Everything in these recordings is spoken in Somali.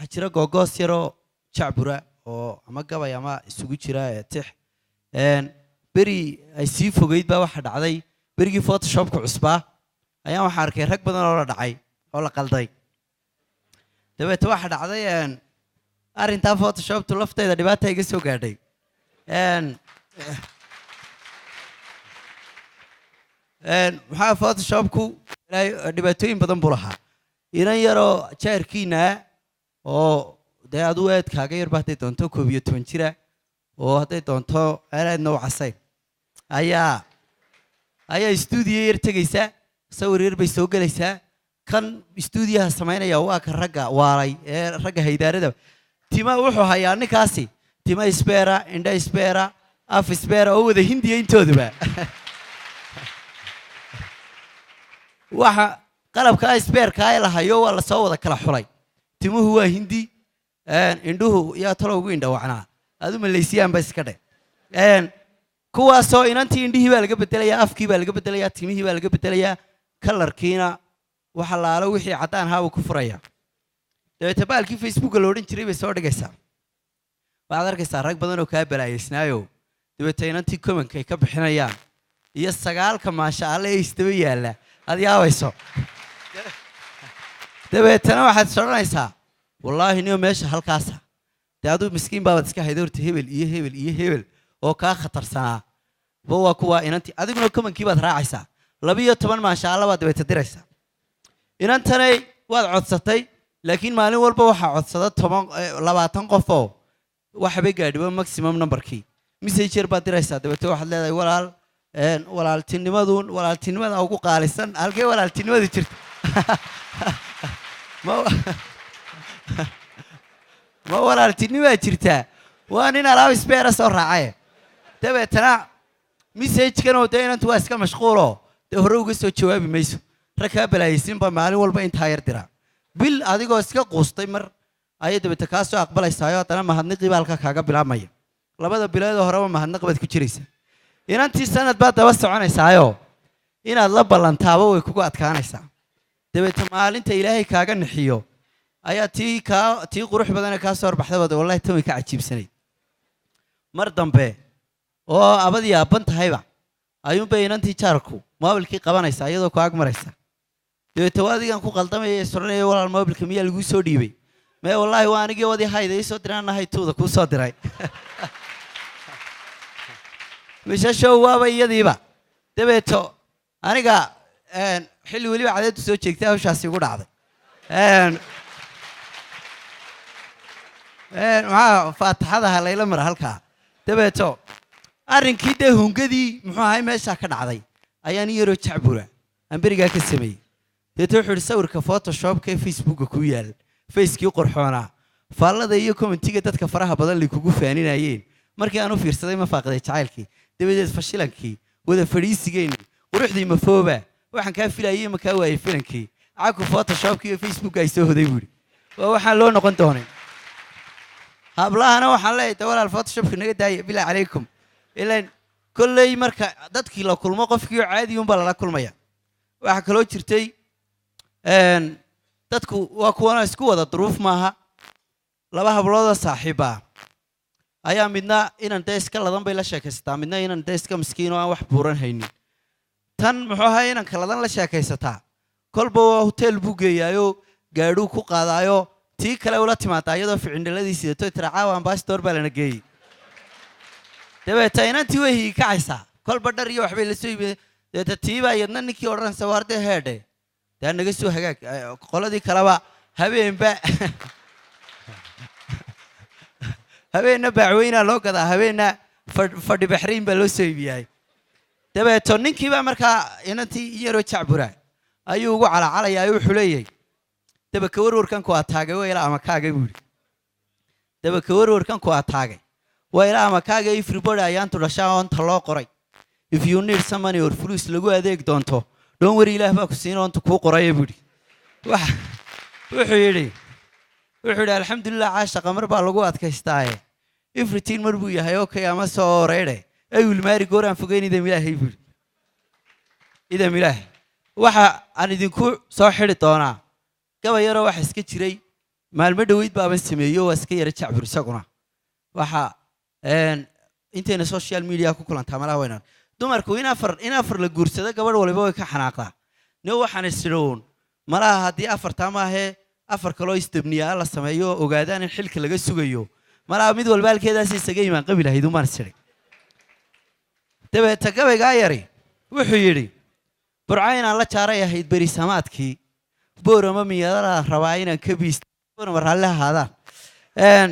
waxaa jira googoos yaroo jacbura oo ama gabay ama isugu jira tix beri ay sii fogeyd baa waxa dhacday berigii photoshopka cusbaa ayaan waxa arkay rag badan oo la dhacay oo la qalday dabeet waxa dhacday arrinta photoshoptu lafteeda dhibaato iga soo gaadhay maxaa photoshopku dhibaatooyin badan buu lahaa inan yaroo jaarkiina oo dee adu eedkaaga yar baa hadday doonto 11 jira oo hadday doonto aadna u casayn ayaa stuudiyo yar tegaysa sawir yar bay soo galaysaa kan stuudiyaha samaynaya waa ka ragga waalay ee ragga haydaarada tima wuxuu hayaa ninkaasi tima isbeera indha isbeera af isbeera oo wada hindiya intooduba waxa qalabka isbeerka ay lahayo waa la soo wada kala xulay timuhu waa hindi indhuhu yaa talo ugu indhawacnaa adu maleysiyaan ba iska dhe kuwaasoo inantii indhihii baa laga bedelayaa afkii baa laga bedelayaa timihii baa laga bedelayaa kalarkiina waxa laalo wixii cadaan ahaa uu ku furaya dabeetana baalkii Facebook la odhan jiray bay soo dhigaysaa waxaad arkaysaa rag badan oo kaa balaayeysnaayo dabeetana inantii commentka ay ka bixinayaan iyo sagaalka maasha Allah ee istaba yaala ad yaabayso dabeetana waxaad soranaysaa wallaahi niyo meesha halkaasa dee aduu miskiin baad iska hayday horta hebel iyo hebel iyo hebel oo kaa khatarsanaa waa kuwa inantii adiguna commentkii baad raacaysaa 12 maasha Allah baad dabeetana diraysaa inantanay waad codsatay laakiin maalin walba waxa codsada 20 qof oo waxa bay gaadhiba maximum numberkii messenger baad diraysaa dabeetana waxaad leedahay walaaltinimada ugu qaalisan halkee walaaltinimadu jirto ma walaaltinimada jirtaa waa nin alaab isbeera soo raacay dabeetana message-kan oo dee inantu waa iska mashquulo dee hore uga soo jawaabi mayso rag kaa balaayaysiinba maalin walba intaa yar dira bil adigoo iska quustay mar ayay dabeetana kaa soo aqbalaysaayo haddana mahadnaqii baa halkaa kaaga bilaabmaya labada bilood horeba mahadnaq baad ku jiraysaa inantii sanad baad daba soconaysaayo inaad la ballantaaba way kugu adkaanaysaa dabeetana maalinta ilaahay kaaga nixiyo ayaa tii qurux badan ee kaa soo horbaxday wallahi tan way ka cajiibsanayd mar dambe oo abadii aaban tahayba ayuunbay inantii jaarku moobilkii qabanaysaa iyadoo ku ag maraysa dabeetana adigan ku qaldamaya soranaya walaal moobilka miyaa lagu soo dhiibay mee wallahi waa anigii wadii hayda ii soo diranahay tuuda kuu soo diray mishashow waaba iyadiiba dabeeto aniga xilli weliba cadeedu soo jeegtay hawshaasi ugu dhacday maxaa faataxadaha layla mara halkaa dabeeto arrinkii dee hungadii muxuu ahay meeshaa ka dhacday ayaan yaroo jacbura aan berigaa ka sameeyey dabeeto wuxuu ihi sawirka photoshopka ee facebooka ku yaal facekii qorxoonaa faallada iyo commentiga dadka faraha badan lay kugu faaninayeen markii aan u fiirsaday ma faaqday jacaylkii dabadeed fashilankii wada fadhiisigeenii quruxdii mafooba waxaan kaa filayay ma kaa waayay filankii caku photoshopka iyo facebook ay soo hoday buuri waa waxaan loo noqon doonay hablahana waxaan leeyahay walaal photoshopka naga daaya bilaa calaykum ilaan kolley marka dadkii la kulmo qofkii caadi uun baa lala kulmaya waxa kaloo jirtay dadku waa kuwana isku wada duruuf maaha laba habloodoo saaxiiba ayaa midna inan dee iska ladan bay la sheekaysataa midna inan dee iska miskiin oo aan wax buuran haynin tan muxuu ahaa inanka ladan la sheekaysataa kolba waa hotel buu geeyaayo gaadhuu ku qaadaayo tii kale ula timaadaa iyadoo ficindhaladii sidato tiracaawa ambassador baa lana geeyey dabeeta inantii way hiikacaysaa kolba dhar iyo waxbay la soo iibiyeen dabeeta tiibaa iyadna ninkii odhanaysa waarde heedhe dee naga soo hagaag qoladii kaleba habeenna baacweynaa loo gadaa habeenna fadhi baxrayn baa loo soo iibiyay dabeeto ninkiibaa markaa inantii yaroo jacbura ayuu ugu calacalayaa wuxuu leeyahay dabaka warwarkan ku ataagay waa ilaa amakaagay buuri dabaka warwarkan ku ataagay waa ilaa amakaaga everybody ayaantu dhashaa onta loo qoray if you need some money or flus lagu adeeg doonto don't worry ilaah baa ku siin onta kuu qoraya buuri wuxuu yidhi alxamdulilah caasha qamar baa lagu adkaystaaye everything mar buu yahay okay ama soo reede ay wilmaari gooraan fogeyn idam ilaahay buuri idam ilaahay waxa aan idinku soo xidhi doonaa gaba yaroo waxa iska jiray maalmo dhaweyd baaban sameeyo waa iska yara jacbur isaguna waxa inteena social media ku kulantaa malaha weynaan dumarku in afar la guursado gabadh waliba way ka xanaaqdaa ne waxaan isroon malaha haddii afartaa maahee afar kaloo istabniyaa la sameeyo ogaadaan in xilka laga sugayo malaha mid walba halkeedaas isaga imaan qabi lahayd umaan isiri dabeeta gabaygaa yari wuxuu yidhi burco inaan la jaaray ahayd beri samaadkii boorama miyadala rabaa inaan ka biisto boorama raalli ahaadaan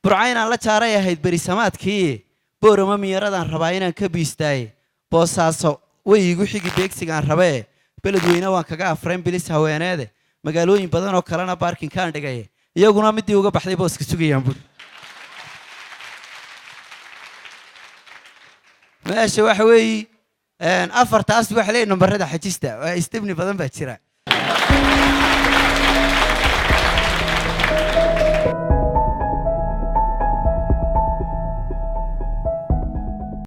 burco inaan la jaaray ahayd beri samaadkii boorama miyaradaan rabaa inaan ka biistaaye boosaaso way igu xigi beegsigaan rabee beledweyne waan kaga afrayn bilis haweeneede magaalooyin badan oo kalena baarkinkaan dhigaye iyaguna midii uga baxday booska sugayaan buri meesha waxa weeye afartaas waxa leeyahay nambarada xajista waa istabni badan baa jira